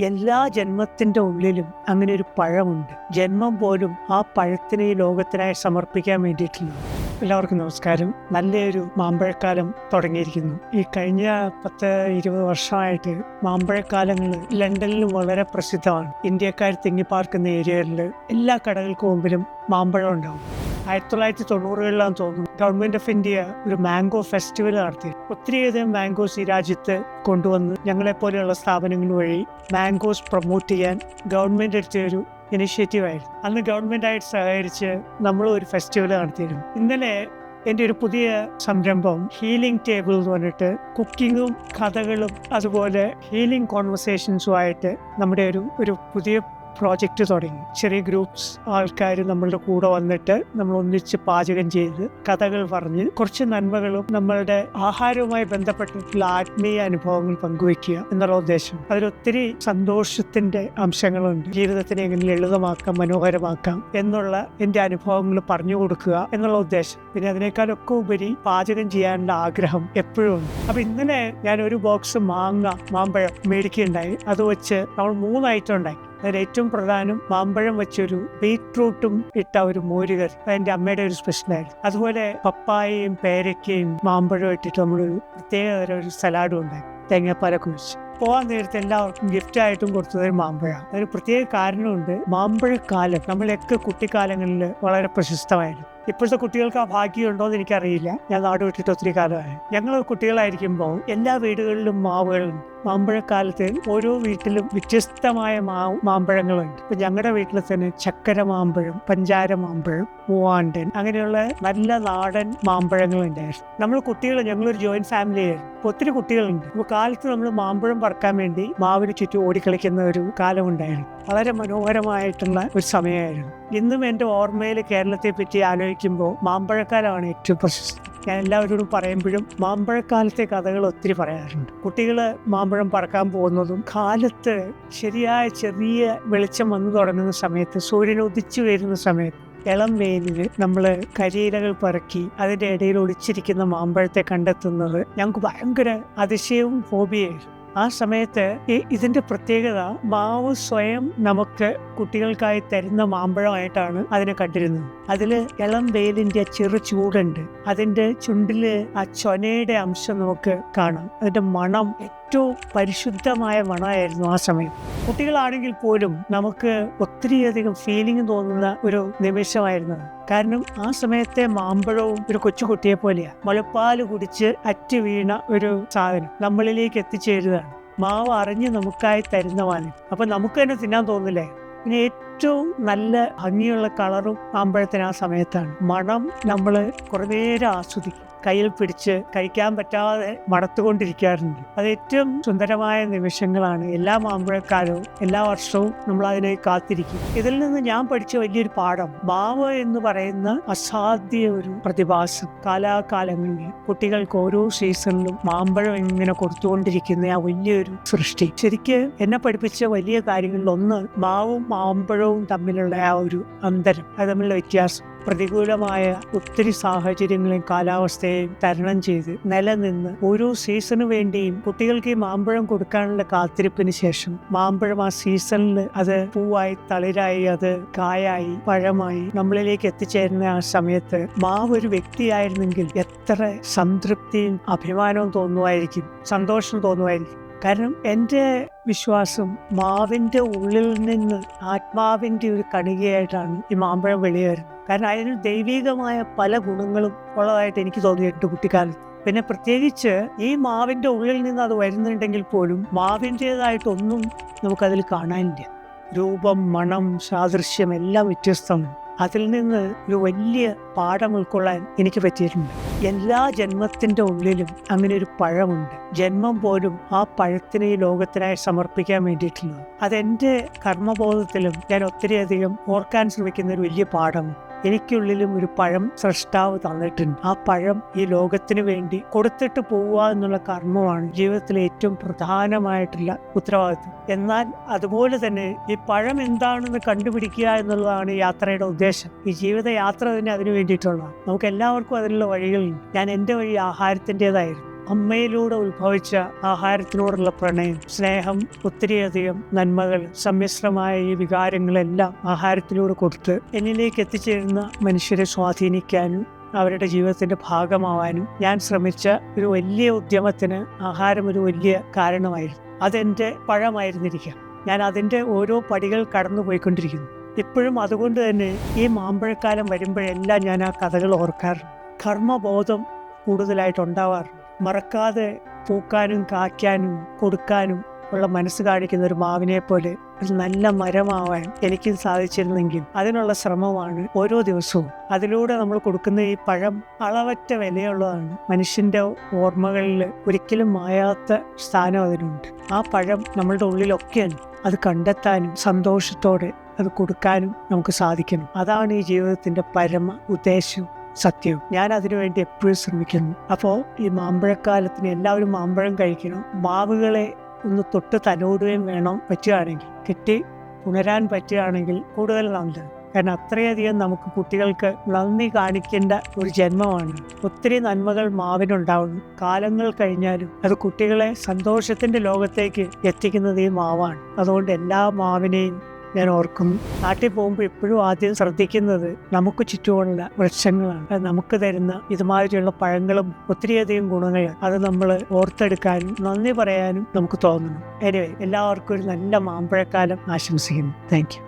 എല്ലാ ജന്മത്തിൻ്റെ ഉള്ളിലും അങ്ങനെ ഒരു പഴമുണ്ട്. ജന്മം പോലും ആ പഴത്തിന് ഈ ലോകത്തിനായി സമർപ്പിക്കാൻ വേണ്ടിയിട്ടുള്ളത്. എല്ലാവർക്കും നമസ്കാരം. നല്ലൊരു മാമ്പഴക്കാലം തുടങ്ങിയിരിക്കുന്നു. ഈ കഴിഞ്ഞ 10-20 വർഷമായിട്ട് മാമ്പഴക്കാലങ്ങൾ ലണ്ടനിൽ വളരെ പ്രസിദ്ധമാണ്. ഇന്ത്യക്കാർ തിങ്ങിപ്പാർക്കുന്ന ഏരിയകളിൽ എല്ലാ കടകൾക്ക് മുമ്പിലും മാമ്പഴം ഉണ്ടാവും. 1990-കളിലാണെന്ന് തോന്നുന്നു ഗവൺമെന്റ് ഓഫ് ഇന്ത്യ ഒരു മാംഗോ ഫെസ്റ്റിവൽ നടത്തി. ഒത്തിരിയധികം മാംഗോസ് ഈ രാജ്യത്ത് കൊണ്ടുവന്ന് ഞങ്ങളെപ്പോലെയുള്ള സ്ഥാപനങ്ങൾ വഴി മാംഗോസ് പ്രൊമോട്ട് ചെയ്യാൻ ഗവൺമെന്റ് എടുത്തൊരു ഇനിഷ്യേറ്റീവായിരുന്നു. അന്ന് ഗവൺമെന്റായിട്ട് സഹകരിച്ച് നമ്മൾ ഒരു ഫെസ്റ്റിവൽ നടത്തിയിരുന്നു. ഇന്നലെ എൻ്റെ ഒരു പുതിയ സംരംഭം ഹീലിംഗ് ടേബിൾ എന്ന് പറഞ്ഞിട്ട് കുക്കിങ്ങും കഥകളും അതുപോലെ ഹീലിംഗ് കോൺവെർസേഷൻസുമായിട്ട് നമ്മുടെ ഒരു പുതിയ പ്രോജക്റ്റ് തുടങ്ങി. ചെറിയ ഗ്രൂപ്പ്സ് ആൾക്കാർ നമ്മളുടെ കൂടെ വന്നിട്ട് നമ്മൾ ഒന്നിച്ച് പാചകം ചെയ്ത് കഥകൾ പറഞ്ഞ് കുറച്ച് നന്മകളും നമ്മളുടെ ആഹാരവുമായി ബന്ധപ്പെട്ടിട്ടുള്ള ആത്മീയ അനുഭവങ്ങൾ പങ്കുവയ്ക്കുക എന്നുള്ള ഉദ്ദേശം. അതിലൊത്തിരി സന്തോഷത്തിന്റെ അംശങ്ങളുണ്ട്. ജീവിതത്തിനെ എങ്ങനെ ലളിതമാക്കാം, മനോഹരമാക്കാം എന്നുള്ള എൻ്റെ അനുഭവങ്ങൾ പറഞ്ഞു കൊടുക്കുക എന്നുള്ള ഉദ്ദേശം. പിന്നെ അതിനേക്കാളൊക്കെ ഉപരി പാചകം ചെയ്യാനുള്ള ആഗ്രഹം എപ്പോഴും ഉണ്ട്. അപ്പൊ ഇന്നലെ ഞാൻ ഒരു ബോക്സ് മാമ്പഴം മേടിക്കുകയുണ്ടായി. അത് വെച്ച് നമ്മൾ 3 ഐറ്റം ഉണ്ടാക്കി. അതിൽ ഏറ്റവും പ്രധാനം മാമ്പഴം വെച്ചൊരു ബീറ്റ്റൂട്ടും ഇട്ട ഒരു മോരുകറി. അതെൻ്റെ അമ്മയുടെ ഒരു സ്പെഷ്യലായിരുന്നു. അതുപോലെ പപ്പായയും പേരയ്ക്കയും മാമ്പഴവും ഇട്ടിട്ട് നമ്മളൊരു പ്രത്യേക ഒരു സലാഡും ഉണ്ടാക്കി, തേങ്ങാപ്പാലൊക്കെ വെച്ച്. പോകാൻ നേരത്തെ എല്ലാവർക്കും ഗിഫ്റ്റായിട്ടും കൊടുത്തത് മാമ്പഴം. അതിന് പ്രത്യേക കാരണമുണ്ട്. മാമ്പഴക്കാലം നമ്മളെയൊക്കെ കുട്ടിക്കാലങ്ങളിൽ വളരെ പ്രശസ്തമായിരുന്നു. ഇപ്പോഴത്തെ കുട്ടികൾക്ക് ആ ഭാഗ്യമുണ്ടോ എന്ന് എനിക്കറിയില്ല. ഞാൻ നാട് വിട്ടിട്ട് ഒത്തിരി കാലമായി. ഞങ്ങൾ കുട്ടികളായിരിക്കുമ്പോൾ എല്ലാ വീടുകളിലും മാവുകളുണ്ട്. മാമ്പഴക്കാലത്ത് ഓരോ വീട്ടിലും വ്യത്യസ്തമായ മാമ്പഴങ്ങളുണ്ട്. ഇപ്പൊ ഞങ്ങളുടെ വീട്ടിൽ തന്നെ ചക്കര മാമ്പഴം, പഞ്ചാര മാമ്പഴം, മൂവാണ്ടൻ, അങ്ങനെയുള്ള നല്ല നാടൻ മാമ്പഴങ്ങളുണ്ടായിരുന്നു. നമ്മൾ കുട്ടികൾ, ഞങ്ങളൊരു ജോയിന്റ് ഫാമിലി ആയിരുന്നു. ഒത്തിരി കുട്ടികളുണ്ട്. അപ്പോൾ കാലത്ത് നമ്മൾ മാമ്പഴം പറക്കാൻ വേണ്ടി മാവിന് ചുറ്റും ഓടിക്കളിക്കുന്ന ഒരു കാലമുണ്ടായിരുന്നു. വളരെ മനോഹരമായിട്ടുള്ള ഒരു സമയമായിരുന്നു. ഇന്നും എൻ്റെ ഓർമ്മയിൽ കേരളത്തെ പറ്റി ആലോചിക്കുമ്പോൾ മാമ്പഴക്കാലമാണ് ഏറ്റവും പ്രശസ്തി. ഞാൻ എല്ലാവരോടും പറയുമ്പോഴും മാമ്പഴക്കാലത്തെ കഥകൾ ഒത്തിരി പറയാറുണ്ട്. കുട്ടികൾ മാമ്പഴം പറക്കാൻ പോകുന്നതും കാലത്ത് ശരിയായ ചെറിയ വെളിച്ചം വന്നു തുടങ്ങുന്ന സമയത്ത്, സൂര്യൻ ഉദിച്ചു വരുന്ന സമയത്ത് ഇളം വെയിലിൽ നമ്മൾ കരിയിലകൾ പറക്കി അതിൻ്റെ ഇടയിൽ ഒളിച്ചിരിക്കുന്ന മാമ്പഴത്തെ കണ്ടെത്തുന്നത് ഞങ്ങൾക്ക് ഭയങ്കര അതിശയവും ഹോബിയായിരുന്നു. ആ സമയത്ത് ഇതിന്റെ പ്രത്യേകത, മാവ് സ്വയം നമുക്ക് കുട്ടികൾക്കായി തരുന്ന മാമ്പഴമായിട്ടാണ് അതിനെ കണ്ടിരുന്നത്. അതിൽ ഇളം വെയിലിന്റെ ചെറു ചൂടുണ്ട്. അതിന്റെ ചുണ്ടില് ആ ചൊനയുടെ അംശം നമുക്ക് കാണാം. അതിന്റെ മണം ഏറ്റവും പരിശുദ്ധമായ മണമായിരുന്നു ആ സമയം. കുട്ടികളാണെങ്കിൽ പോലും നമുക്ക് ഒത്തിരിയധികം ഫീലിംഗ് തോന്നുന്ന ഒരു നിമിഷമായിരുന്നു. കാരണം ആ സമയത്തെ മാമ്പഴവും ഒരു കൊച്ചുകുട്ടിയെ പോലെയാണ്. മുലപ്പാല് കുടിച്ച് അറ്റ് വീണ ഒരു സാധനം നമ്മളിലേക്ക് എത്തിച്ചേരുന്നതാണ്. മാവ് അറിഞ്ഞ് നമുക്കായി തരുന്നതാണ്. അപ്പൊ നമുക്ക് തന്നെ തിന്നാൻ തോന്നില്ലേ? പിന്നെ ഏറ്റവും നല്ല ഭംഗിയുള്ള കളറും മാമ്പഴത്തിന് ആ സമയത്താണ്. മണം നമ്മൾ കുറേ നേരം ആസ്വദിക്കും. കയ്യിൽ പിടിച്ച് കഴിക്കാൻ പറ്റാതെ മണത്തുകൊണ്ടിരിക്കാറുണ്ട്. അത് ഏറ്റവും സുന്ദരമായ നിമിഷങ്ങളാണ്. എല്ലാ മാമ്പഴക്കാലവും എല്ലാ വർഷവും നമ്മൾ അതിനെ കാത്തിരിക്കും. ഇതിൽ നിന്ന് ഞാൻ പഠിച്ച വലിയൊരു പാഠം, മാവ് എന്ന് പറയുന്ന അസാധ്യ ഒരു പ്രതിഭാസം. കാലാകാലങ്ങളിൽ കുട്ടികൾക്ക് ഓരോ സീസണിലും മാമ്പഴം ഇങ്ങനെ കൊടുത്തുകൊണ്ടിരിക്കുന്ന ആ വലിയൊരു സൃഷ്ടി ശരിക്ക് എന്നെ പഠിപ്പിച്ച വലിയ കാര്യങ്ങളിൽ ഒന്ന് മാവും മാമ്പഴവും തമ്മിലുള്ള ആ ഒരു അന്തരം, അത് തമ്മിലുള്ള വ്യത്യാസം. പ്രതികൂലമായ ഒത്തിരി സാഹചര്യങ്ങളെയും കാലാവസ്ഥയെയും തരണം ചെയ്ത് നിലനിന്ന് ഓരോ സീസണു വേണ്ടിയും കുട്ടികൾക്ക് ഈ മാമ്പഴം കൊടുക്കാനുള്ള കാത്തിരിപ്പിന് ശേഷം മാമ്പഴം ആ സീസണിൽ അത് പൂവായി, തളിരായി, അത് കായായി, പഴമായി നമ്മളിലേക്ക് എത്തിച്ചേരുന്ന ആ സമയത്ത് മാവ് ഒരു വ്യക്തിയായിരുന്നെങ്കിൽ എത്ര സംതൃപ്തിയും അഭിമാനവും തോന്നുമായിരിക്കും, സന്തോഷം തോന്നുമായിരിക്കും. കാരണം എൻ്റെ വിശ്വാസം, മാവിൻ്റെ ഉള്ളിൽ നിന്ന് ആത്മാവിൻ്റെ ഒരു കണികയായിട്ടാണ് ഈ മാമ്പഴം വെളിയേറുന്നത്. കാരണം അതിന് ദൈവികമായ പല ഗുണങ്ങളും ഉള്ളതായിട്ട് എനിക്ക് തോന്നിയിട്ടുണ്ട് കുട്ടിക്കാലത്ത്. പിന്നെ പ്രത്യേകിച്ച് ഈ മാവിൻ്റെ ഉള്ളിൽ നിന്ന് അത് വരുന്നുണ്ടെങ്കിൽ പോലും മാവിൻ്റേതായിട്ടൊന്നും നമുക്കതിൽ കാണാനില്ല. രൂപം, മണം, സാദൃശ്യം എല്ലാം വ്യത്യസ്തമാണ്. അതിൽ നിന്ന് ഒരു വലിയ പാഠം ഉൾക്കൊള്ളാൻ എനിക്ക് പറ്റിയിട്ടുണ്ട്. എല്ലാ ജന്മത്തിൻ്റെ ഉള്ളിലും അങ്ങനെ ഒരു പഴമുണ്ട്. ജന്മം പോലും ആ പഴത്തിന് ഈ ലോകത്തിനായി സമർപ്പിക്കാൻ വേണ്ടിയിട്ടുള്ളത്. അതെൻ്റെ കർമ്മബോധത്തിലും ഞാൻ ഒത്തിരിയധികം ഓർക്കാൻ ശ്രമിക്കുന്ന ഒരു വലിയ പാഠം. എനിക്കുള്ളിലും ഒരു പഴം സൃഷ്ടാവ് തന്നിട്ടുണ്ട്. ആ പഴം ഈ ലോകത്തിന് വേണ്ടി കൊടുത്തിട്ട് പോവുക എന്നുള്ള കർമ്മമാണ് ജീവിതത്തിലെ ഏറ്റവും പ്രധാനമായിട്ടുള്ള ഉത്തരവാദിത്വം. എന്നാൽ അതുപോലെ തന്നെ ഈ പഴം എന്താണെന്ന് കണ്ടുപിടിക്കുക എന്നുള്ളതാണ് യാത്രയുടെ ഉദ്ദേശം. ഈ ജീവിതയാത്ര തന്നെ അതിനു വേണ്ടിയിട്ടുള്ളതാണ്. നമുക്ക് എല്ലാവർക്കും അതിനുള്ള വഴികളുണ്ട്. ഞാൻ എൻ്റെ വഴി ആഹാരത്തിൻ്റെതായിരുന്നു. അമ്മയിലൂടെ ഉത്ഭവിച്ച ആഹാരത്തിനോടുള്ള പ്രണയം, സ്നേഹം, ഒത്തിരിയധികം നന്മകൾ, സമ്മിശ്രമായ ഈ വികാരങ്ങളെല്ലാം ആഹാരത്തിലൂടെ കൊടുത്ത് എന്നിലേക്ക് എത്തിച്ചേരുന്ന മനുഷ്യരെ സ്വാധീനിക്കാനും അവരുടെ ജീവിതത്തിന്റെ ഭാഗമാവാനും ഞാൻ ശ്രമിച്ച ഒരു വലിയ ഉദ്യമത്തിന് ആഹാരം ഒരു വലിയ കാരണമായിരുന്നു. അതെൻ്റെ പഴമായിരുന്നിരിക്കാം. ഞാൻ അതിൻ്റെ ഓരോ പടികൾ കടന്നു പോയിക്കൊണ്ടിരിക്കുന്നു. ഇപ്പോഴും അതുകൊണ്ട് തന്നെ ഈ മാമ്പഴക്കാലം വരുമ്പോഴെല്ലാം ഞാൻ ആ കഥകൾ ഓർക്കാറുണ്ട്. കർമ്മബോധം കൂടുതലായിട്ടുണ്ടാവാറുണ്ട്. മറക്കാതെ പൂക്കാനും കായ്ക്കാനും കൊടുക്കാനും ഉള്ള മനസ്സ് കാണിക്കുന്ന ഒരു മാവിനെ പോലെ ഒരു നല്ല മരമാവാൻ എനിക്ക് സാധിച്ചിരുന്നെങ്കിൽ അതിനുള്ള ശ്രമമാണ് ഓരോ ദിവസവും. അതിലൂടെ നമ്മൾ കൊടുക്കുന്ന ഈ പഴം അളവറ്റ വിലയുള്ളതാണ്. മനുഷ്യൻ്റെ ഓർമ്മകളിൽ ഒരിക്കലും മായാത്ത സ്ഥാനം അതിനുണ്ട്. ആ പഴം നമ്മളുടെ ഉള്ളിലൊക്കെയുണ്ട്. അത് കണ്ടെത്താനും സന്തോഷത്തോടെ അത് കൊടുക്കാനും നമുക്ക് സാധിക്കണം. അതാണ് ഈ ജീവിതത്തിൻ്റെ പരമ ഉദ്ദേശവും സത്യവും. ഞാൻ അതിനുവേണ്ടി എപ്പോഴും ശ്രമിക്കുന്നു. അപ്പോൾ ഈ മാമ്പഴക്കാലത്തിന് എല്ലാവരും മാമ്പഴം കഴിക്കണം. മാവുകളെ ഒന്ന് തൊട്ട് തലോടുകയും വേണം. പറ്റുകയാണെങ്കിൽ കെട്ടി പുണരാൻ പറ്റുകയാണെങ്കിൽ കൂടുതൽ നല്ലത്. കാരണം അത്രയധികം നമുക്ക് കുട്ടികൾക്ക് നന്ദി കാണിക്കേണ്ട ഒരു ജന്മമാണ്. ഒത്തിരി നന്മകൾ മാവിനുണ്ടാവുന്നു. കാലങ്ങൾ കഴിഞ്ഞാലും അത് കുട്ടികളെ സന്തോഷത്തിൻ്റെ ലോകത്തേക്ക് എത്തിക്കുന്നത് ഈ മാവാണ്. അതുകൊണ്ട് എല്ലാ മാവിനെയും ഞാൻ ഓർക്കുന്നു. നാട്ടിൽ പോകുമ്പോൾ എപ്പോഴും ആദ്യം ശ്രദ്ധിക്കുന്നത് നമുക്ക് ചുറ്റുമുള്ള വൃക്ഷങ്ങളാണ്. അത് നമുക്ക് തരുന്ന ഇതുമാതിരിയുള്ള പഴങ്ങളും ഒത്തിരിയധികം ഗുണങ്ങൾ അത് നമ്മൾ ഓർത്തെടുക്കാനും നന്ദി പറയാനും നമുക്ക് തോന്നണം. എനിവേ, എല്ലാവർക്കും ഒരു നല്ല മാമ്പഴക്കാലം ആശംസിക്കുന്നു. Thank you.